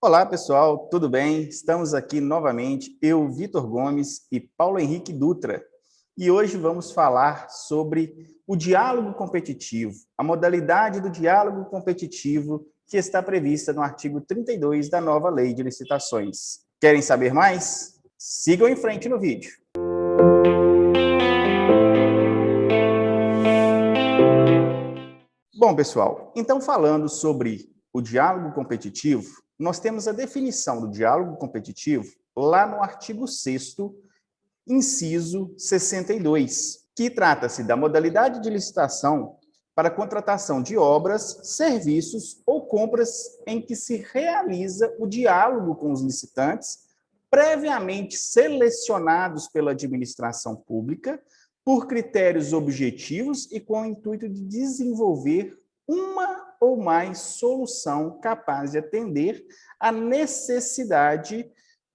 Olá, pessoal, tudo bem? Estamos aqui novamente, eu, Vitor Gomes e Paulo Henrique Dutra. E hoje vamos falar sobre o diálogo competitivo, a modalidade do diálogo competitivo que está prevista no artigo 32 da nova Lei de Licitações. Querem saber mais? Sigam em frente no vídeo. Bom, pessoal, então falando sobre o diálogo competitivo, nós temos a definição do diálogo competitivo lá no artigo 6º, inciso 62, que trata-se da modalidade de licitação para contratação de obras, serviços ou compras em que se realiza o diálogo com os licitantes, previamente selecionados pela administração pública, por critérios objetivos e com o intuito de desenvolver uma ou mais solução capaz de atender à necessidade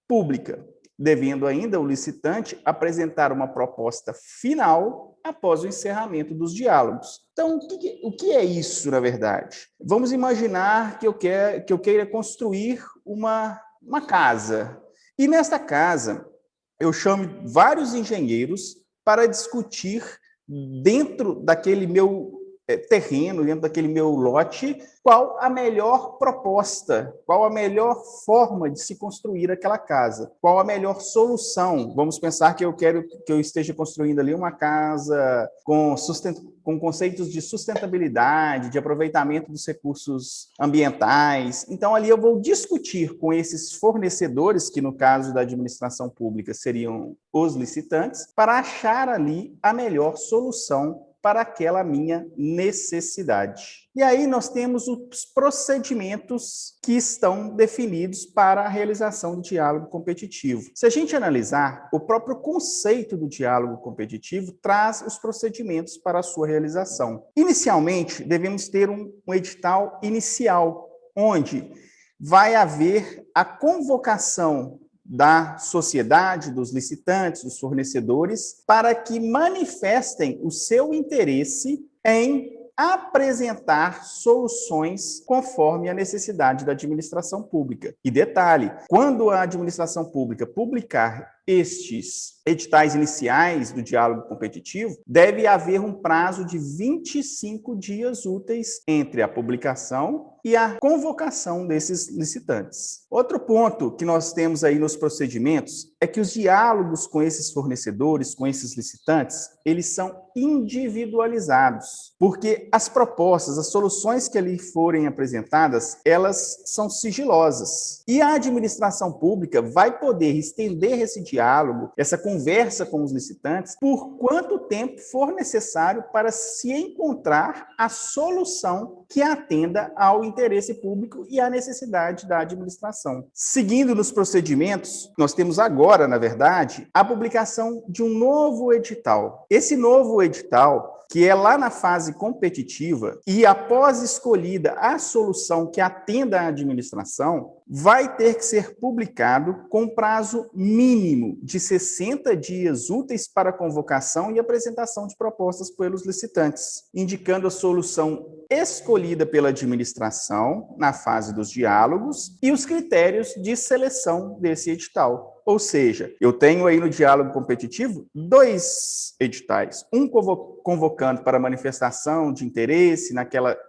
pública, devendo ainda o licitante apresentar uma proposta final após o encerramento dos diálogos. Então, o que é isso, na verdade? Vamos imaginar que eu queira construir uma casa. E nesta casa, eu chamo vários engenheiros para discutir dentro daquele meu terreno, dentro daquele meu lote, qual a melhor proposta, qual a melhor forma de se construir aquela casa, qual a melhor solução. Vamos pensar que eu quero que eu esteja construindo ali uma casa com conceitos de sustentabilidade, de aproveitamento dos recursos ambientais. Então, ali eu vou discutir com esses fornecedores, que no caso da administração pública seriam os licitantes, para achar ali a melhor solução para aquela minha necessidade. E aí nós temos os procedimentos que estão definidos para a realização do diálogo competitivo. Se a gente analisar, o próprio conceito do diálogo competitivo traz os procedimentos para a sua realização. Inicialmente, devemos ter um edital inicial, onde vai haver a convocação da sociedade, dos licitantes, dos fornecedores, para que manifestem o seu interesse em apresentar soluções conforme a necessidade da administração pública. E detalhe, quando a administração pública publicar estes editais iniciais do diálogo competitivo, deve haver um prazo de 25 dias úteis entre a publicação e a convocação desses licitantes. Outro ponto que nós temos aí nos procedimentos é que os diálogos com esses fornecedores, com esses licitantes, eles são individualizados, porque as propostas, as soluções que ali forem apresentadas, elas são sigilosas. E a administração pública vai poder estender esse diálogo, essa conversa com os licitantes, por quanto tempo for necessário para se encontrar a solução que atenda ao interesse público e à necessidade da administração. Seguindo nos procedimentos, nós temos agora, na verdade, a publicação de um novo edital. Esse novo edital, que é lá na fase competitiva, e após escolhida a solução que atenda à administração, vai ter que ser publicado com prazo mínimo de 60 dias úteis para convocação e apresentação de propostas pelos licitantes, indicando a solução escolhida pela administração na fase dos diálogos e os critérios de seleção desse edital. Ou seja, eu tenho aí no diálogo competitivo 2 editais, um convocando para manifestação de interesse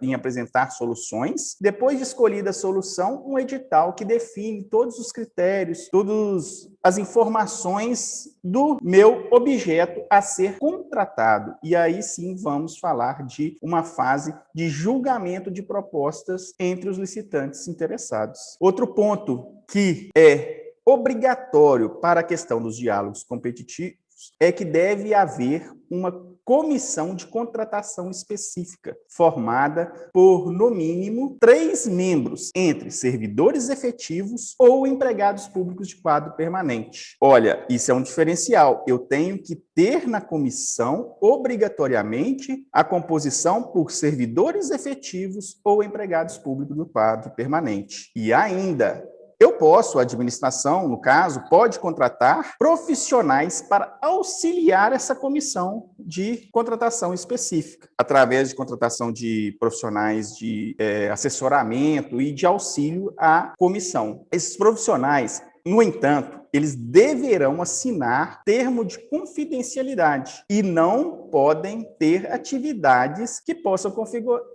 em apresentar soluções, depois de escolhida a solução, um edital que define todos os critérios, todas as informações do meu objeto a ser contratado. E aí sim vamos falar de uma fase de julgamento de propostas entre os licitantes interessados. Outro ponto que é obrigatório para a questão dos diálogos competitivos é que deve haver uma comissão de contratação específica, formada por, no mínimo, 3 membros, entre servidores efetivos ou empregados públicos de quadro permanente. Olha, isso é um diferencial. Eu tenho que ter na comissão, obrigatoriamente, a composição por servidores efetivos ou empregados públicos do quadro permanente. E ainda, a administração, no caso, pode contratar profissionais para auxiliar essa comissão de contratação específica, através de contratação de profissionais de assessoramento e de auxílio à comissão. Esses profissionais, no entanto, eles deverão assinar termo de confidencialidade e não podem ter atividades que possam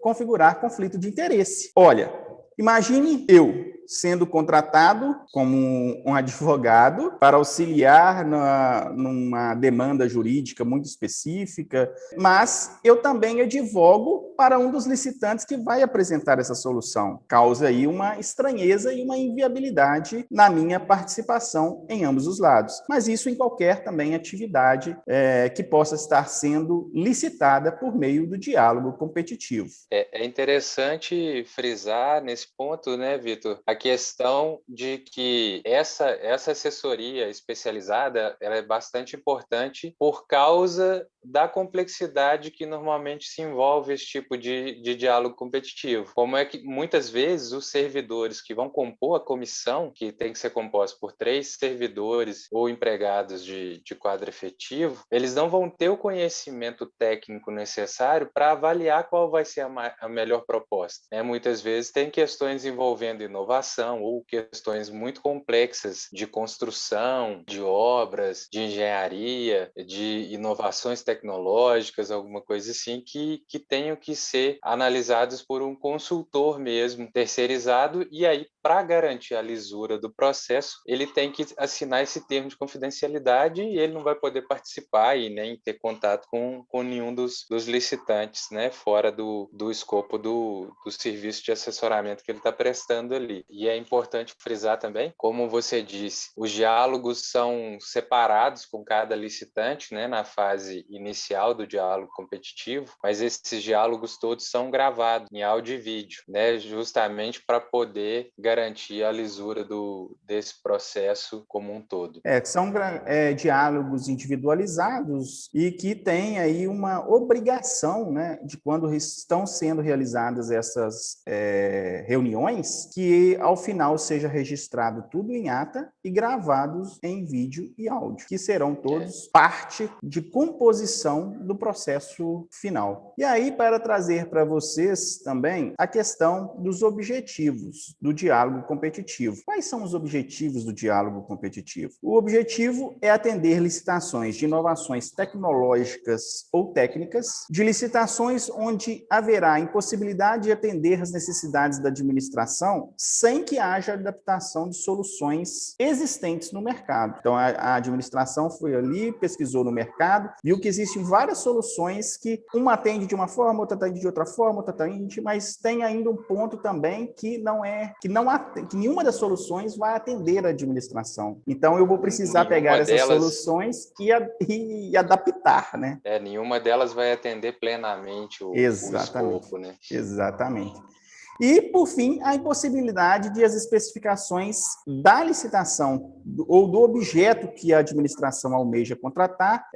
configurar conflito de interesse. Olha, imagine eu sendo contratado como um advogado para auxiliar numa demanda jurídica muito específica, mas eu também advogo para um dos licitantes que vai apresentar essa solução. Causa aí uma estranheza e uma inviabilidade na minha participação em ambos os lados. Mas isso em qualquer também atividade que possa estar sendo licitada por meio do diálogo competitivo. É interessante frisar nesse ponto, né, Vitor, a questão de que essa assessoria especializada ela é bastante importante por causa da complexidade que normalmente se envolve esse tipo de diálogo competitivo. Como é que muitas vezes os servidores que vão compor a comissão, que tem que ser composta por 3 servidores ou empregados de quadro efetivo, eles não vão ter o conhecimento técnico necessário para avaliar qual vai ser a melhor proposta. Muitas vezes tem questões envolvendo inovação ou questões muito complexas de construção, de obras, de engenharia, de inovações tecnológicas, alguma coisa assim, que tenham que ser analisados por um consultor mesmo, terceirizado, e aí, para garantir a lisura do processo, ele tem que assinar esse termo de confidencialidade e ele não vai poder participar e nem ter contato com nenhum dos licitantes, né, fora do escopo do serviço de assessoramento que ele está prestando ali. E é importante frisar também, como você disse, os diálogos são separados com cada licitante, né, na fase inicial do diálogo competitivo, mas esses diálogos todos são gravados em áudio e vídeo, né, justamente para poder garantir a lisura desse processo como um todo. São diálogos individualizados e que têm aí uma obrigação, né, de quando estão sendo realizadas essas reuniões, que ao final seja registrado tudo em ata e gravados em vídeo e áudio, que serão todos parte de composição do processo final. E aí, para trazer para vocês também a questão dos objetivos do diálogo competitivo. Quais são os objetivos do diálogo competitivo? O objetivo é atender licitações de inovações tecnológicas ou técnicas, de licitações onde haverá impossibilidade de atender as necessidades da administração sem que haja adaptação de soluções existentes no mercado. Então, a administração foi ali, pesquisou no mercado, viu que existem várias soluções que uma atende de uma forma, outra atende de outra forma, outra atende, mas tem ainda um ponto também que nenhuma das soluções vai atender a administração. Então, eu vou precisar pegar essas soluções e adaptar, né? Nenhuma delas vai atender plenamente o escopo, né? Exatamente. E, por fim, a impossibilidade de as especificações da licitação ou do objeto que a administração almeja contratar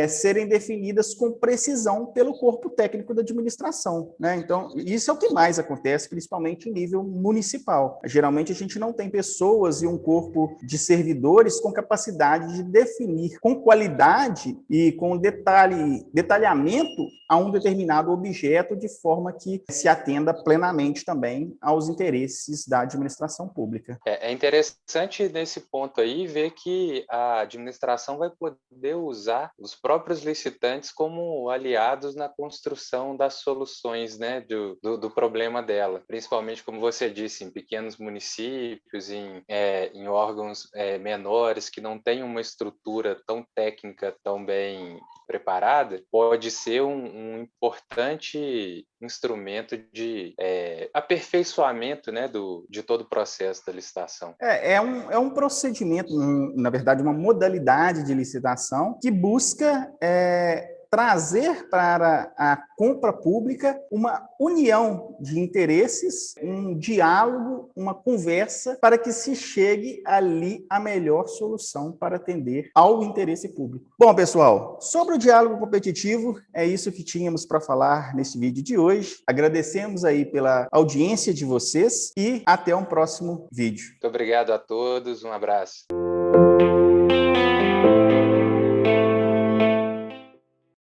serem definidas com precisão pelo corpo técnico da administração, né? Então, isso é o que mais acontece, principalmente em nível municipal. Geralmente, a gente não tem pessoas e um corpo de servidores com capacidade de definir com qualidade e com detalhamento a um determinado objeto de forma que se atenda plenamente também aos interesses da administração pública. É interessante nesse ponto aí ver que a administração vai poder usar os próprios licitantes como aliados na construção das soluções, né, do problema dela, principalmente, como você disse, em pequenos municípios, em órgãos menores que não têm uma estrutura tão técnica, tão bem preparada, pode ser um importante instrumento de aperfeiçoamento, né, de todo o processo da licitação. É um procedimento, na verdade, uma modalidade de licitação que busca trazer para a compra pública uma união de interesses, um diálogo, uma conversa, para que se chegue ali a melhor solução para atender ao interesse público. Bom, pessoal, sobre o diálogo competitivo, é isso que tínhamos para falar nesse vídeo de hoje. Agradecemos aí pela audiência de vocês e até um próximo vídeo. Muito obrigado a todos, um abraço.